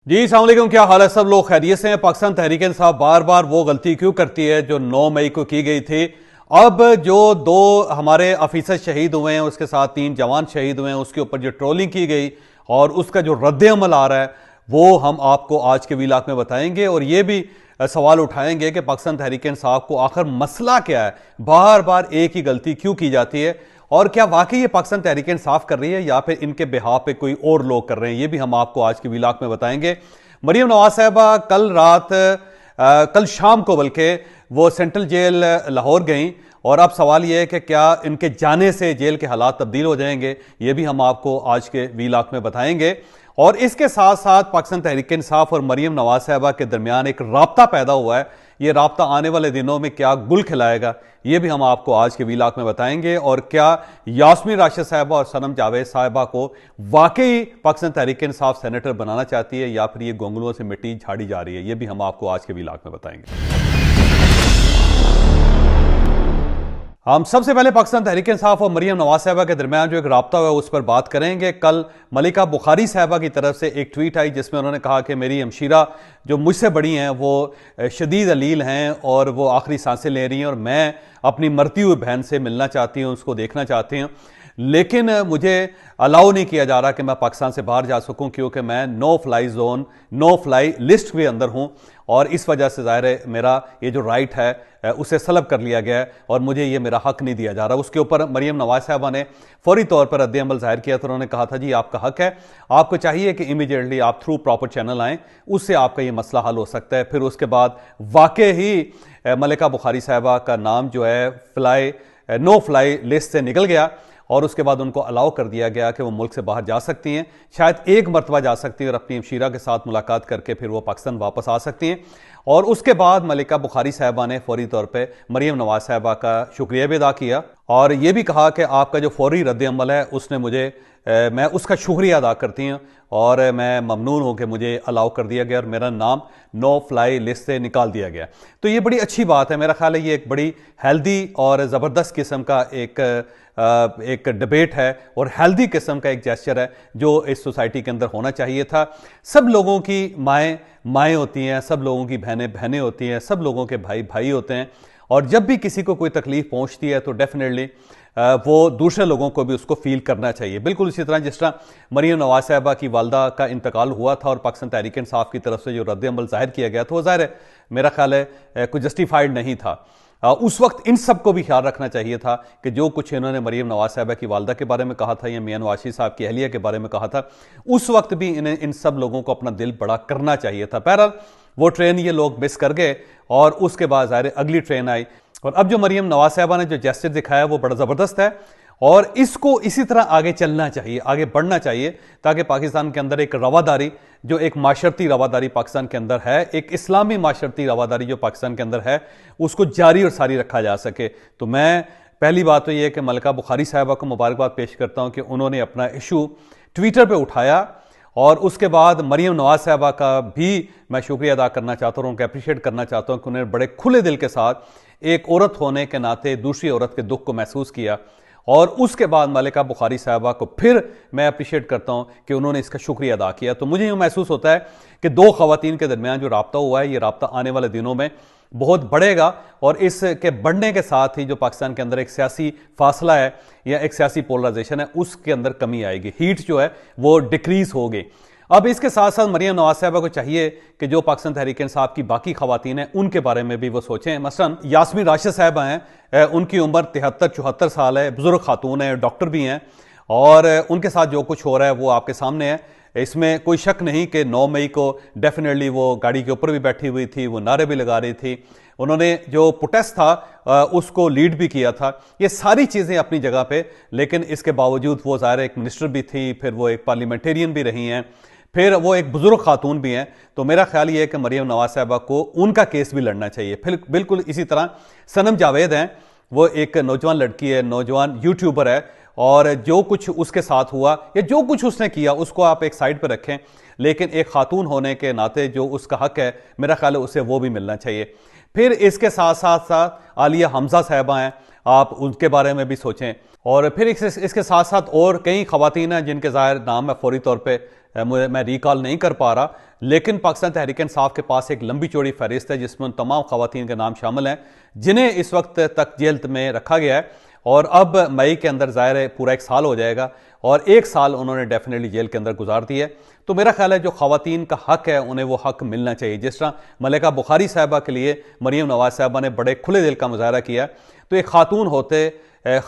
जी अस्सलाम वालेकुम। क्या हाल है? सब लोग खैरियत से हैं? पाकिस्तान तहरीक इंसाफ बार बार वो गलती क्यों करती है जो 9 मई को की गई थी? अब जो दो हमारे ऑफिसर शहीद हुए हैं, उसके साथ 3 जवान शहीद हुए हैं, उसके ऊपर जो ट्रोलिंग की गई और उसका जो रद्द अमल आ रहा है वो हम आपको आज के वीलाक में बताएंगे। और ये भी सवाल उठाएंगे कि पाकिस्तान तहरीक इंसाफ को आखिर मसला क्या है, बार बार एक ही गलती क्यों की जाती है, और क्या वाकई ये पाकिस्तान तहरीक इंसाफ कर रही है या फिर इनके बिहाफ पे कोई और लोग कर रहे हैं। ये भी हम आपको आज के वीलाक में बताएंगे। मरीम नवाज साहबा कल शाम को बल्कि वो सेंट्रल जेल लाहौर गई, और अब सवाल यह है कि क्या इनके जाने से जेल के हालात तब्दील हो जाएंगे। ये भी हम आपको आज के वीलाक में बताएंगे। और इसके साथ साथ पाकिस्तान तहरीक इंसाफ और मरीम नवाज साहबा के दरमियान एक राब्ता पैदा हुआ है। ये राब्ता आने वाले दिनों में क्या गुल खिलाएगा, ये भी हम आपको आज के वीलाक में बताएंगे। और क्या यास्मीन राशिद साहबा और सनम जावेद साहबा को वाकई पाकिस्तान तहरीक इंसाफ सेनेटर बनाना चाहती है या फिर ये गोंगलुओं से मिट्टी झाड़ी जा रही है, ये भी हम आपको आज के वीलाक में बताएंगे। हम सबसे पहले पाकिस्तान तहरीक इंसाफ और मरीम नवाज साहबा के दरमियान जो एक राब्ता हुआ उस पर बात करेंगे। कल मलिका बुखारी साहबा की तरफ से एक ट्वीट आई जिसमें उन्होंने कहा कि मेरी हमशीरा जो मुझसे बड़ी हैं वो शदीद अलील हैं और वो आखिरी सांसें ले रही हैं, और मैं अपनी मरती हुई बहन से मिलना चाहती हूँ, उसको देखना चाहती हूँ, लेकिन मुझे अलाउ नहीं किया जा रहा कि मैं पाकिस्तान से बाहर जा सकूं क्योंकि मैं no fly zone, no fly list के अंदर हूं, और इस वजह से ज़ाहिर है मेरा ये जो राइट है उसे सलब कर लिया गया है और मुझे ये मेरा हक नहीं दिया जा रहा। उसके ऊपर मरीम नवाज साहबा ने फौरी तौर पर रद्द अमल जाहिर किया। तो उन्होंने कहा था जी आपका हक है, आपको चाहिए कि इमीडिएटली आप थ्रू प्रॉपर चैनल आएँ, उससे आपका ये मसला हल हो सकता है। फिर उसके बाद वाकई ही मलिका बुखारी साहबा का नाम जो है नो फ्लाई लिस्ट से निकल गया, और उसके बाद उनको अलाउ कर दिया गया कि वो मुल्क से बाहर जा सकती हैं, शायद एक मरतबा जा सकती हैं और अपनी हमशीरा के साथ मुलाकात करके फिर वो पाकिस्तान वापस आ सकती हैं। और उसके बाद मलिका बुखारी साहबा ने फौरी तौर पे मरीम नवाज साहबा का शुक्रिया भी अदा किया और ये भी कहा कि आपका जो फौरी रद्द अमल है उसने मैं उसका शुक्रिया अदा करती हूँ और मैं ममनून हूँ कि मुझे अलाउ कर दिया गया और मेरा नाम नो फ्लाई लिस्ट से निकाल दिया गया। तो ये बड़ी अच्छी बात है। मेरा ख्याल है ये एक बड़ी हेल्दी और ज़बरदस्त किस्म का एक डिबेट है और हेल्दी किस्म का एक जेस्चर है जो इस सोसाइटी के अंदर होना चाहिए था। सब लोगों की माएँ होती हैं, सब लोगों की बहनें होती हैं, सब लोगों के भाई होते हैं, और जब भी किसी को कोई तकलीफ पहुंचती है तो डेफिनेटली वो दूसरे लोगों को भी उसको फील करना चाहिए। बिल्कुल इसी तरह जिस तरह मरीम नवाज साहबा की वालदा का इंतकाल हुआ था और पाकिस्तान तहरीक इंसाफ की तरफ से जो रद्द अमल जाहिर किया गया था वो ज़ाहिर है मेरा ख्याल है कोई जस्टिफाइड नहीं था। उस वक्त इन सब को भी ख्याल रखना चाहिए था कि जो कुछ इन्होंने मरीम नवाज साहबा की वालदा के बारे में कहा था या मियां नवाज साहब की अहलिया के बारे में कहा था, उस वक्त भी इन्हें इन सब लोगों को अपना दिल बड़ा करना चाहिए था। बहरहाल वो ट्रेन ये लोग मिस कर गए और उसके बाद ज़ाहिर अगली ट्रेन आई, और अब जो मरीम नवाज साहबा ने जो जेस्चर दिखाया वो बड़ा ज़बरदस्त है और इसको इसी तरह आगे चलना चाहिए, आगे बढ़ना चाहिए, ताकि पाकिस्तान के अंदर एक रवादारी, जो एक माशरती रवादारी पाकिस्तान के अंदर है, एक इस्लामी माशरती रवादारी जो पाकिस्तान के अंदर है, उसको जारी और सारी रखा जा सके। तो मैं पहली बात तो ये है कि मलिका बुखारी साहबा को मुबारकबाद पेश करता हूँ कि उन्होंने अपना इशू ट्विटर पर उठाया, और उसके बाद मरीम नवाज साहबा का भी मैं शुक्रिया अदा करना चाहता हूँ, उनको अप्रिशिएट करना चाहता हूँ कि उन्होंने बड़े खुले दिल के साथ एक औरत होने के नाते दूसरी औरत के दुख को महसूस किया। और उसके बाद मलिका बुखारी साहबा को फिर मैं अप्रिशिएट करता हूँ कि उन्होंने इसका शुक्रिया अदा किया। तो मुझे यूँ महसूस होता है कि दो ख़वातीन के दरमियान जो राब्ता हुआ है, ये राब्ता आने वाले दिनों में बहुत बढ़ेगा, और इसके बढ़ने के साथ ही जो पाकिस्तान के अंदर एक सियासी फासला है या एक सियासी पोलराइजेशन है उसके अंदर कमी आएगी, हीट जो है वो डिक्रीज होगी। अब इसके साथ साथ मरीम नवाज साहबा को चाहिए कि जो पाकिस्तान तहरीक इंसाफ की बाकी खवातीन हैं उनके बारे में भी वो सोचें। मसलन यास्मीन राशिद साहबा हैं, उनकी उम्र 73-74 साल है, बुजुर्ग खातून है, डॉक्टर भी हैं, और उनके साथ जो कुछ हो रहा है वो आपके सामने है। इसमें कोई शक नहीं कि 9 मई को डेफिनेटली वो गाड़ी के ऊपर भी बैठी हुई थी, वो नारे भी लगा रही थी, उन्होंने जो प्रोटेस्ट था उसको लीड भी किया था। ये सारी चीज़ें अपनी जगह पे, लेकिन इसके बावजूद वो ज़ाहिर एक मिनिस्टर भी थी, फिर वो एक पार्लियामेंटेरियन भी रही हैं, फिर वो एक बुजुर्ग खातून भी हैं। तो मेरा ख्याल ये है कि मरीम नवाज साहबा को उनका केस भी लड़ना चाहिए। फिर बिल्कुल इसी तरह सनम जावेद हैं, वो एक नौजवान लड़की है, नौजवान यूट्यूबर है, और जो कुछ उसके साथ हुआ या जो कुछ उसने किया उसको आप एक साइड पर रखें, लेकिन एक खातून होने के नाते जो उसका हक है मेरा ख्याल है उसे वो भी मिलना चाहिए। फिर इसके साथ साथ आलिया हमजा साहबा हैं, आप उनके बारे में भी सोचें। और फिर इसके साथ साथ और कई खवातीन हैं जिनके ज़ाहिर नाम मैं फौरी तौर पे मैं रिकॉल नहीं कर पा रहा, लेकिन पाकिस्तान तहरीक इंसाफ के पास एक लंबी चौड़ी फहरिस्त है जिसमें उन तमाम खवातीन के नाम शामिल हैं जिन्हें इस वक्त तक जेल में रखा गया है। और अब मई के अंदर ज़ाहिर है पूरा 1 साल हो जाएगा और 1 साल उन्होंने डेफिनेटली जेल के अंदर गुजार दी है। तो मेरा ख्याल है जो खवातीन का हक है उन्हें वो हक मिलना चाहिए। जिस तरह मलिका बुखारी साहिबा के लिए मरीम नवाज साहिबा ने बड़े खुले दिल का मुजाहरा किया, तो एक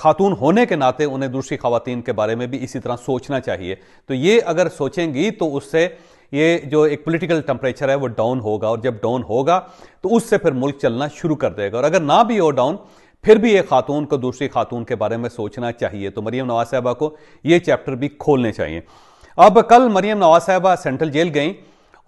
खातून होने के नाते उन्हें दूसरी खवातीन के बारे में भी इसी तरह सोचना चाहिए। तो ये अगर सोचेंगी तो उससे ये जो एक पॉलिटिकल टेम्परेचर है वो डाउन होगा, और जब डाउन होगा तो उससे फिर मुल्क चलना शुरू कर देगा। और अगर ना भी हो डाउन, फिर भी एक खातून को दूसरी खातून के बारे में सोचना चाहिए। तो मरीम नवाज साहिबा को ये चैप्टर भी खोलने चाहिए। अब कल मरीम नवाज साहिबा सेंट्रल जेल गई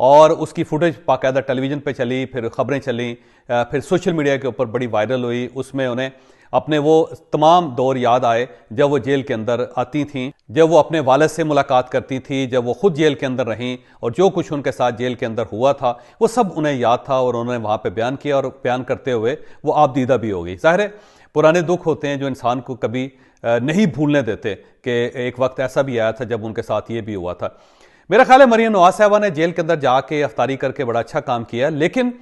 और उसकी फुटेज बाकायदा टेलीविजन पे चली, फिर खबरें चली, फिर सोशल मीडिया के ऊपर बड़ी वायरल हुई। उसमें उन्हें अपने वो तमाम दौर याद आए जब वो जेल के अंदर आती थीं, जब वो अपने वालिद से मुलाकात करती थी, जब वो खुद जेल के अंदर रहीं, और जो कुछ उनके साथ जेल के अंदर हुआ था वो सब उन्हें याद था और उन्होंने वहाँ पे बयान किया, और बयान करते हुए वो आपदीदा भी हो गई। ज़ाहिर है पुराने दुख होते हैं जो इंसान को कभी नहीं भूलने देते कि एक वक्त ऐसा भी आया था जब उनके साथ ये भी हुआ था। मेरा ख्याल है मरीम नवाज साहिबा ने जेल के अंदर जाके अफ्तारी करके बड़ा अच्छा काम किया, लेकिन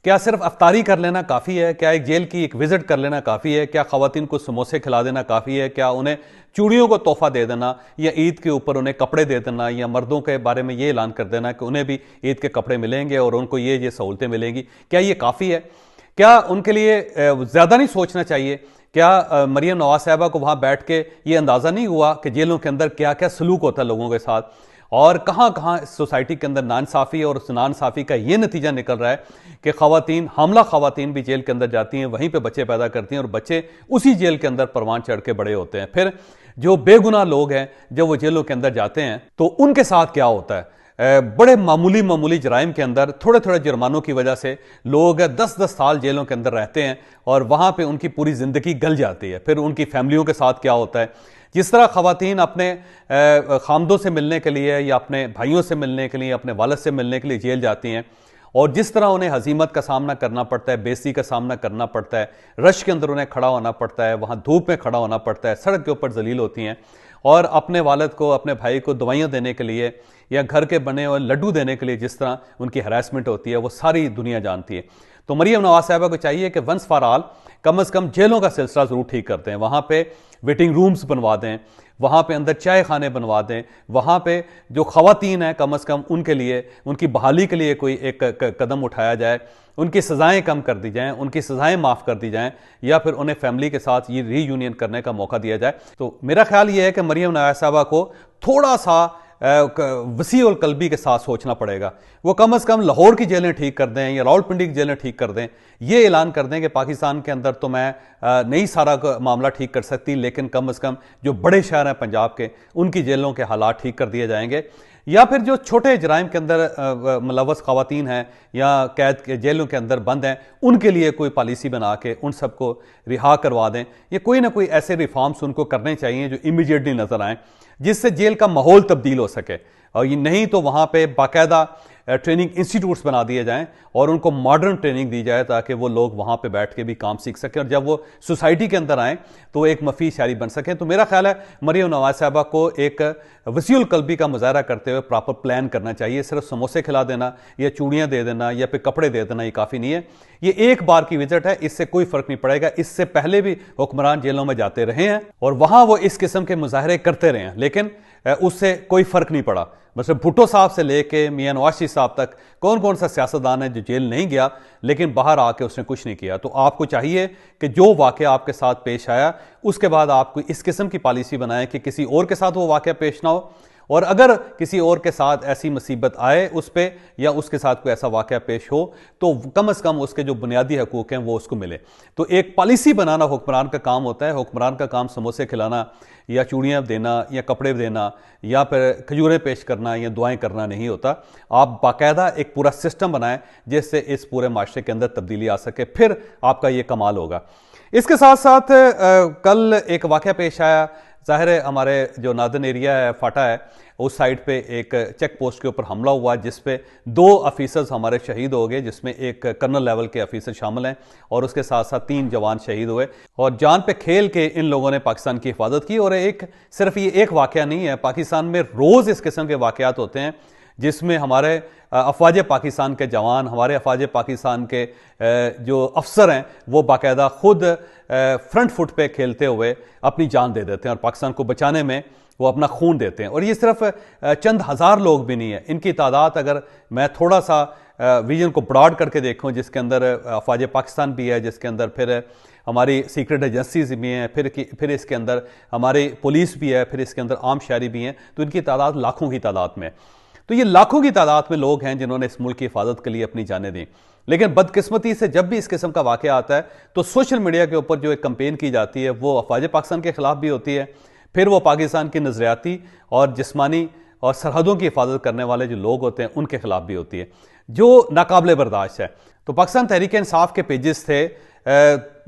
क्या सिर्फ अफ्तारी कर लेना काफ़ी है? क्या एक जेल की एक विजिट कर लेना काफ़ी है? क्या ख़वातीन को समोसे खिला देना काफ़ी है? क्या उन्हें चूड़ियों को तोहफा दे देना, या ईद के ऊपर उन्हें कपड़े दे देना, या मर्दों के बारे में ये ऐलान कर देना कि उन्हें भी ईद के कपड़े मिलेंगे और उनको ये सहूलतें मिलेंगी, क्या ये काफ़ी है? क्या उनके लिए ज़्यादा नहीं सोचना चाहिए? क्या मरीम नवाज साहिबा को वहाँ बैठ के ये अंदाज़ा नहीं हुआ कि जेलों के अंदर क्या क्या सलूक होता है लोगों के साथ, और कहाँ कहाँ सोसाइटी के अंदर नाइंसाफ़ी, और उस नाइंसाफ़ी का ये नतीजा निकल रहा है कि ख़वातीन, हमला ख़वातीन भी जेल के अंदर जाती हैं, वहीं पे बच्चे पैदा करती हैं और बच्चे उसी जेल के अंदर परवान चढ़ के बड़े होते हैं। फिर जो बेगुनाह लोग हैं जब वो जेलों के अंदर जाते हैं तो उनके साथ क्या होता है? बड़े मामूली जराइम के अंदर थोड़े थोड़े जुर्मानों की वजह से लोग 10-10 साल जेलों के अंदर रहते हैं और वहाँ पे उनकी पूरी ज़िंदगी गल जाती है। फिर उनकी फैमिलियों के साथ क्या होता है? जिस तरह ख़वातीन अपने खामदों से मिलने के लिए, या अपने भाइयों से मिलने के लिए, अपने वालिद से मिलने के लिए जेल जाती हैं, और जिस तरह उन्हें हजीमत का सामना करना पड़ता है, बेइज्जती का सामना करना पड़ता है, रश के अंदर उन्हें खड़ा होना पड़ता है, वहाँ धूप में खड़ा होना पड़ता है, सड़क के ऊपर जलील होती हैं, और अपने वालिद को, अपने भाई को दवाइयाँ देने के लिए या घर के बने हुए लड्डू देने के लिए जिस तरह उनकी हरासमेंट होती है वो सारी दुनिया जानती है। तो मरीम नवाज साहिबा को चाहिए कि वंस फॉर ऑल कम से कम जेलों का सिलसिला ज़रूर ठीक करते हैं। वहाँ पे वेटिंग रूम्स बनवा दें, वहाँ पे अंदर चाय खाने बनवा दें, वहाँ पे जो ख़वातीन हैं कम से कम उनके लिए, उनकी बहाली के लिए कोई एक कदम उठाया जाए, उनकी सज़ाएँ कम कर दी जाएँ, उनकी सज़ाएँ माफ़ कर दी जाएँ, या फिर उन्हें फैमिली के साथ ये रीयूनियन करने का मौका दिया जाए। तो मेरा ख्याल ये है कि मरीम नवाज साहिबा को थोड़ा सा वसी और कल्बी के साथ सोचना पड़ेगा। वो कम से कम लाहौर की जेलें ठीक कर दें या रावलपिंडी की जेलें ठीक कर दें, ये ऐलान कर दें कि पाकिस्तान के अंदर तो मैं नहीं सारा मामला ठीक कर सकती, लेकिन कम से कम जो बड़े शहर हैं पंजाब के, उनकी जेलों के हालात ठीक कर दिए जाएंगे। या फिर जो छोटे जराइम के अंदर मुलव्वस ख़वातीन हैं या कैद के जेलों के अंदर बंद हैं, उनके लिए कोई पॉलिसी बना के उन सबको रिहा करवा दें। ये कोई ना कोई ऐसे रिफॉर्म्स उनको करने चाहिए जो इमीडिएटली नज़र आएँ, जिससे जेल का माहौल तब्दील हो सके। और ये नहीं तो वहाँ पे बाकायदा ट्रेनिंग इंस्टीट्यूट्स बना दिए जाएं और उनको मॉडर्न ट्रेनिंग दी जाए ताकि वो लोग वहाँ पे बैठ के भी काम सीख सकें, और जब वो सोसाइटी के अंदर आएँ तो एक मफ़ी शायरी बन सकें। तो मेरा ख्याल है मरीम नवाज साहिबा को एक वसीउल कल्बी का मुजाहरा करते हुए प्रॉपर प्लान करना चाहिए। सिर्फ समोसे खिला देना या चूड़ियाँ दे देना या फिर कपड़े दे देना ये काफ़ी नहीं है। ये एक बार की विजिट है, इससे कोई फ़र्क नहीं पड़ेगा। इससे पहले भी हुक्मरान जेलों में जाते रहे हैं और वहाँ वो इस किस्म के मुजाहरे करते रहे हैं, लेकिन उससे कोई फ़र्क नहीं पड़ा। मतलब भुट्टो साहब से लेके मियां नवाज शरीफ साहब तक कौन कौन सा सियासतदान है जो जेल नहीं गया लेकिन बाहर आके उसने कुछ नहीं किया। तो आपको चाहिए कि जो वाक़या आपके साथ पेश आया उसके बाद आप कोई इस किस्म की पॉलिसी बनाएं कि किसी और के साथ वो वाक़या पेश ना हो, और अगर किसी और के साथ ऐसी मुसीबत आए उस पर या उसके साथ कोई ऐसा वाक़या पेश हो तो कम से कम उसके जो बुनियादी हकूक़ हैं वो उसको मिले। तो एक पॉलिसी बनाना हुक्मरान का काम होता है। हुक्मरान का काम समोसे खिलाना या चूड़ियाँ देना या कपड़े देना या फिर खजूरें पेश करना या दुआएं करना नहीं होता। आप बाकायदा एक पूरा सिस्टम बनाएं जिससे इस पूरे माशरे के अंदर तब्दीली आ सके, फिर आपका ये कमाल होगा। इसके साथ साथ कल एक वाकया पेश आया। जाहिर है हमारे जो नादन एरिया है, फाटा है, उस साइड पे एक चेक पोस्ट के ऊपर हमला हुआ जिसपे 2 ऑफिसर्स हमारे शहीद हो गए, जिसमें एक कर्नल लेवल के ऑफिसर शामिल हैं और उसके साथ साथ 3 जवान शहीद हुए। और जान पे खेल के इन लोगों ने पाकिस्तान की हिफाजत की। और सिर्फ ये एक वाकया नहीं है, पाकिस्तान में रोज़ इस किस्म के वाकयात होते हैं जिसमें हमारे अफवाज पाकिस्तान के जवान, हमारे अफवाज पाकिस्तान के जो अफसर हैं, वो बाकायदा खुद फ्रंट फुट पे खेलते हुए अपनी जान दे देते हैं और पाकिस्तान को बचाने में वो अपना खून देते हैं। और ये सिर्फ चंद हज़ार लोग भी नहीं है, इनकी तादाद अगर मैं थोड़ा सा विजन को ब्रॉड करके देखूं, जिसके अंदर अफवाज पाकिस्तान भी है, जिसके अंदर फिर हमारी सीक्रेट एजेंसीज भी हैं, फिर इसके अंदर हमारी पुलिस भी है, फिर इसके अंदर आम शहरी भी हैं, तो इनकी तादाद लाखों की तादाद में। तो ये लाखों की तादाद में लोग हैं जिन्होंने इस मुल्क की हिफाजत के लिए अपनी जानें दी। लेकिन बदकिस्मती से जब भी इस किस्म का वाक़या आता है तो सोशल मीडिया के ऊपर जो एक कंपेन की जाती है वो अफवाज पाकिस्तान के खिलाफ भी होती है, फिर वो पाकिस्तान की नज़रियाती और जिस्मानी और सरहदों की हिफाजत करने वाले जो लोग होते हैं उनके खिलाफ भी होती है, जो नाकाबिले बर्दाश्त है। तो पाकिस्तान तहरीक इंसाफ के पेजेस थे,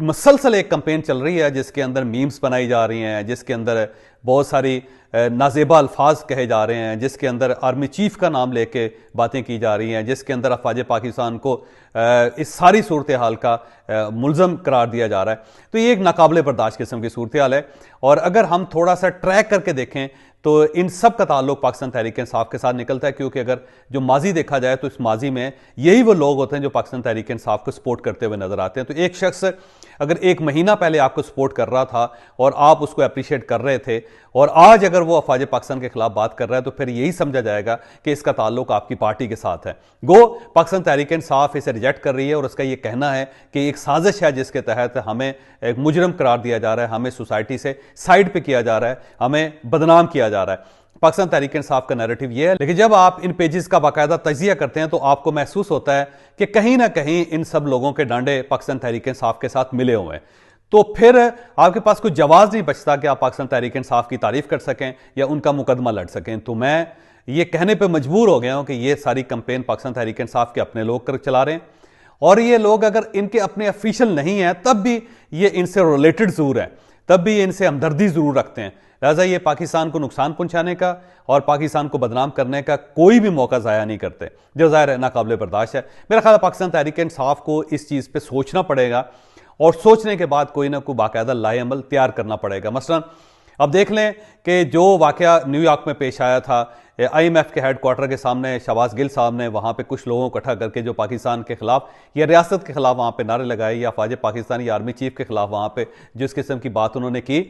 मसलसल एक कंपेन चल रही है जिसके अंदर मीम्स बनाई जा रही हैं, जिसके अंदर बहुत सारी नाजेबा अल्फाज कहे जा रहे हैं, जिसके अंदर आर्मी चीफ का नाम लेके बातें की जा रही हैं, जिसके अंदर अफवाज पाकिस्तान को इस सारी सूरत हाल का मुल्ज़म करार दिया जा रहा है। तो ये एक नाकाबिले बर्दाश्त किस्म की सूरत हाल है। और अगर हम थोड़ा सा ट्रैक करके देखें तो इन सब का ताल्लुक पाकिस्तान तहरीक इंसाफ के साथ निकलता है, क्योंकि अगर जो माजी देखा जाए तो इस माजी में यही वो लोग होते हैं जो पाकिस्तान तहरीक इंसाफ को सपोर्ट करते हुए नजर आते हैं। तो एक शख्स अगर 1 महीना पहले आपको सपोर्ट कर रहा था और आप उसको अप्रिशिएट कर रहे थे और आज अगर वो अफवाज पाकिस्तान के खिलाफ बात कर रहा है तो फिर यही समझा जाएगा कि इसका ताल्लुक आपकी पार्टी के साथ है। गो पाकिस्तान तहरीक इंसाफ इसे रिजेक्ट कर रही है और उसका ये कहना है कि एक साजिश है जिसके तहत हमें एक मुजरम करार दिया जा रहा है, हमें सोसाइटी से साइड पे किया जा रहा है, हमें बदनाम किया जा रहा है। पाकिस्तान तहरीक इंसाफ का नैरेटिव यह है। लेकिन जब आप इन पेजेस का बाकायदा तजिया करते हैं तो आपको महसूस होता है कि कहीं ना कहीं इन सब लोगों के डांडे पाकिस्तान तहरीक इंसाफ के साथ मिले हुए हैं। तो फिर आपके पास कोई जवाब नहीं बचता कि आप पाकिस्तान तहरीक इंसाफ की तारीफ कर सकें या उनका मुकदमा लड़ सकें। तो मैं ये कहने पर मजबूर हो गया हूं कि ये सारी कंपेन पाकिस्तान तहरीक इंसाफ के अपने लोग कर चला रहे हैं और ये लोग अगर इनके अपने ऑफिशियल नहीं है तब भी ये इनसे रिलेटेड जरूर है, तब भी ये इनसे हमदर्दी जरूर रखते हैं। लिहाजा ये पाकिस्तान को नुकसान पहुंचाने का और पाकिस्तान को बदनाम करने का कोई भी मौका ज़ाया नहीं करते, जो ज़ाहिर है नाकाबिले बर्दाश्त है। मेरा ख्याल है पाकिस्तान तहरीक इंसाफ को इस चीज़ पे सोचना पड़ेगा और सोचने के बाद कोई ना कोई बाकायदा लाएअमल तैयार करना पड़ेगा। मसलन अब देख लें कि जो वाकया न्यूयॉर्क में पेश आया था, IMF के हेडक्वार्टर के सामने शहबाज गिल साहब ने वहाँ पे कुछ लोगों को इकट्ठा करके जो पाकिस्तान के खिलाफ या रियासत के खिलाफ वहाँ पे नारे लगाए या अफवाज पाकिस्तान या आर्मी चीफ के खिलाफ वहाँ पे जिस किस्म की बात उन्होंने की,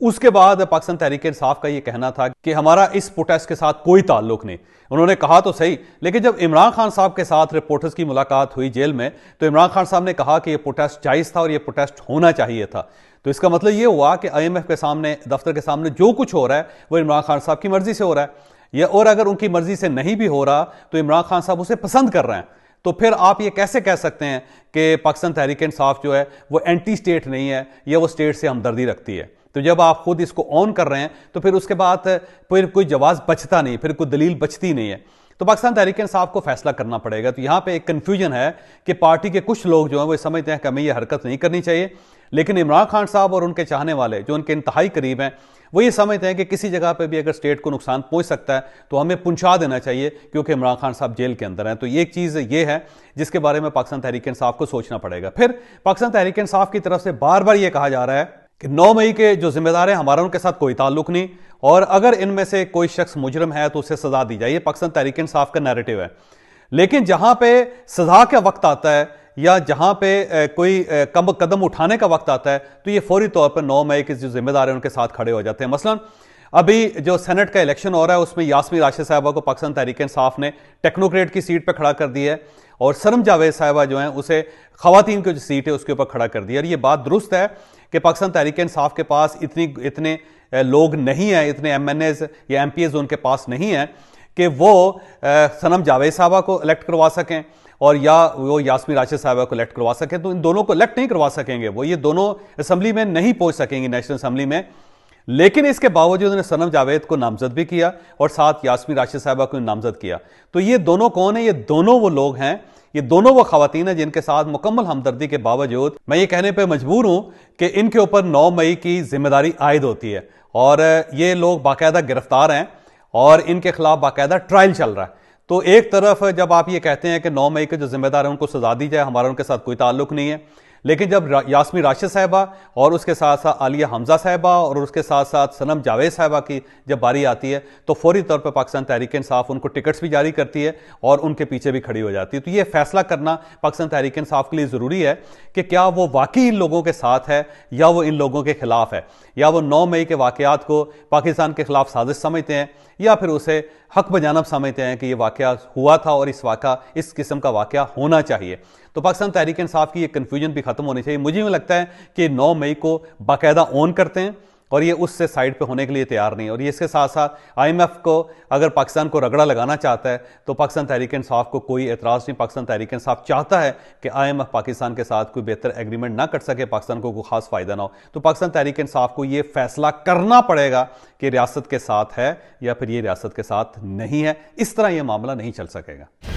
उसके बाद पाकिस्तान तहरीक इंसाफ का ये कहना था कि हमारा इस प्रोटेस्ट के साथ कोई ताल्लुक नहीं। उन्होंने कहा तो सही, लेकिन जब इमरान खान साहब के साथ रिपोर्टर्स की मुलाकात हुई जेल में तो इमरान खान साहब ने कहा कि ये प्रोटेस्ट जायज़ था और ये प्रोटेस्ट होना चाहिए था। तो इसका मतलब ये हुआ कि IMF के सामने, दफ्तर के सामने जो कुछ हो रहा है वो इमरान खान साहब की मर्जी से हो रहा है, और अगर उनकी मर्जी से नहीं भी हो रहा तो इमरान खान साहब उसे पसंद कर रहे हैं। तो फिर आप ये कैसे कह सकते हैं कि पाकिस्तान तहरीक इंसाफ जो है वो एंटी स्टेट नहीं है या वो स्टेट से हमदर्दी रखती है? तो जब आप खुद इसको ऑन कर रहे हैं तो फिर उसके बाद फिर कोई जवाब बचता नहीं, फिर कोई दलील बचती नहीं है। तो पाकिस्तान तहरीक इंसाफ को फैसला करना पड़ेगा। तो यहाँ पे एक कन्फ्यूजन है कि पार्टी के कुछ लोग जो हैं वो समझते हैं कि हमें ये हरकत नहीं करनी चाहिए, लेकिन इमरान खान साहब और उनके चाहने वाले जो उनके इंतहाई करीब हैं वो ये समझते हैं कि किसी जगह पे भी अगर स्टेट को नुकसान पहुंच सकता है तो हमें पहुंचा देना चाहिए, क्योंकि इमरान खान साहब जेल के अंदर हैं। तो ये एक चीज़ ये है जिसके बारे में पाकिस्तान तहरीक इंसाफ को सोचना पड़ेगा। फिर पाकिस्तान तहरीक इंसाफ की तरफ से बार बार ये कहा जा रहा है कि 9 मई के जो जिम्मेदार हैं हमारा उनके साथ कोई ताल्लुक नहीं, और अगर इनमें से कोई शख्स मुजरम है तो उसे सजा दी जाए। ये पाकिस्तान तहरीक इंसाफ का नैरेटिव है। लेकिन जहां पे सजा का वक्त आता है या जहां पे कोई कम कदम उठाने का वक्त आता है तो ये फौरी तौर पर 9 मई के जो जिम्मेदार हैं उनके साथ खड़े हो जाते हैं। मसलन अभी जो सेनेट का इलेक्शन हो रहा है उसमें यास्मीन राशिद साहिबा को पाकिस्तान तहरीक इंसाफ ने टेक्नोक्रेट की सीट पर खड़ा कर दिया है और सरम जावेद साहिबा जो हैं उसे खवातीन की जो सीट है उसके ऊपर खड़ा कर दिया। और ये बात दुरुस्त है कि पाकिस्तान तहरीक इंसाफ के पास इतने लोग नहीं हैं, इतने MNAs या MPs उनके पास नहीं हैं कि वो सनम जावेद साहबा को इलेक्ट करवा सकें और या वो यास्मीन राशिद साहबा को इलेक्ट करवा सकें। तो इन दोनों को इलेक्ट नहीं करवा सकेंगे, वो ये दोनों असम्बली में नहीं पहुंच सकेंगे, नेशनल असम्बली में। लेकिन इसके बावजूद उन्होंने सनम जावेद को नामजद भी किया और साथ यास्मीन राशिद साहबा को नामजद किया। तो ये दोनों कौन है? ये दोनों वो लोग हैं, ये दोनों वो खवातीन हैं जिनके साथ मुकम्मल हमदर्दी के बावजूद मैं ये कहने पर मजबूर हूं कि इनके ऊपर 9 मई की जिम्मेदारी आयद होती है और ये लोग बाकायदा गिरफ्तार हैं और इनके खिलाफ बाकायदा ट्रायल चल रहा है। तो एक तरफ जब आप ये कहते हैं कि 9 मई के जो जिम्मेदार हैं उनको सजा दी जाए, हमारा उनके साथ कोई ताल्लुक नहीं है, लेकिन जब यास्मीन राशिद साहिबा और उसके साथ साथ आलिया हमजा साहिबा और उसके साथ साथ सनम जावेद साहिबा की जब बारी आती है तो फौरी तौर पर पाकिस्तान तहरीक इंसाफ उनको टिकट्स भी जारी करती है और उनके पीछे भी खड़ी हो जाती है। तो ये फैसला करना पाकिस्तान तहरीक इंसाफ के लिए ज़रूरी है कि क्या वो वाकई इन लोगों के साथ है या वो इन लोगों के खिलाफ है, या वो 9 मई के वाक़यात को पाकिस्तान के खिलाफ साजिश समझते हैं या फिर उसे हक बजानब समझते हैं कि ये वाक़या हुआ था और इस किस्म का वाक़या होना चाहिए। तो पाकिस्तान तहरीक इंसाफ की ये कन्फ्यूजन भी खत्म होनी चाहिए। मुझे यूँ लगता है कि 9 मई को बाकायदा ऑन करते हैं और ये उससे साइड पे होने के लिए तैयार नहीं। और ये इसके साथ साथ IMF को अगर पाकिस्तान को रगड़ा लगाना चाहता है तो पाकिस्तान तहरीक इंसाफ को कोई एतराज़ नहीं। पाकिस्तान तहरीक इंसाफ चाहता है कि IMF पाकिस्तान के साथ कोई बेहतर एग्रीमेंट ना कर सके, पाकिस्तान को कोई खास फ़ायदा ना हो। तो पाकिस्तान तहरीक इंसाफ को ये फैसला करना पड़ेगा कि रियासत के साथ है या फिर ये रियासत के साथ नहीं है। इस तरह यह मामला नहीं चल सकेगा।